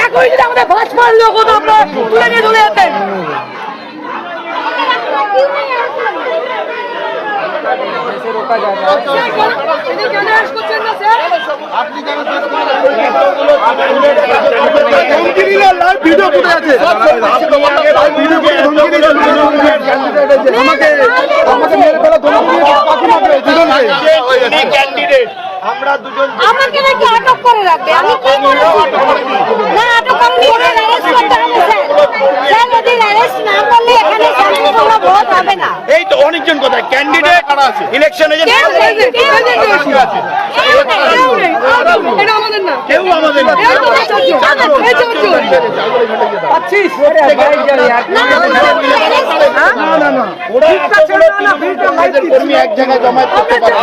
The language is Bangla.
এখন যদি আমাদের ভাজ মারলো কথা আপনার তুলে নিয়ে চলে যেতেন। আমরা দুজন আমাকে নাকি আটক করে রাখবে, আমি কি না আটক করলে ওরা অ্যারেস্ট করতে হবে স্যার, যদি অ্যারেস্ট না করলে এখানে শান্তিপূর্ণ ভোট হবে না। এই তো অনেকজন কোথায় ক্যান্ডিডেট ইলেকশন এজেন্ট এটা আমাদের না, কেউ আমাদের না। কর্মী এক জায়গায় জমায়েত করতে পারে।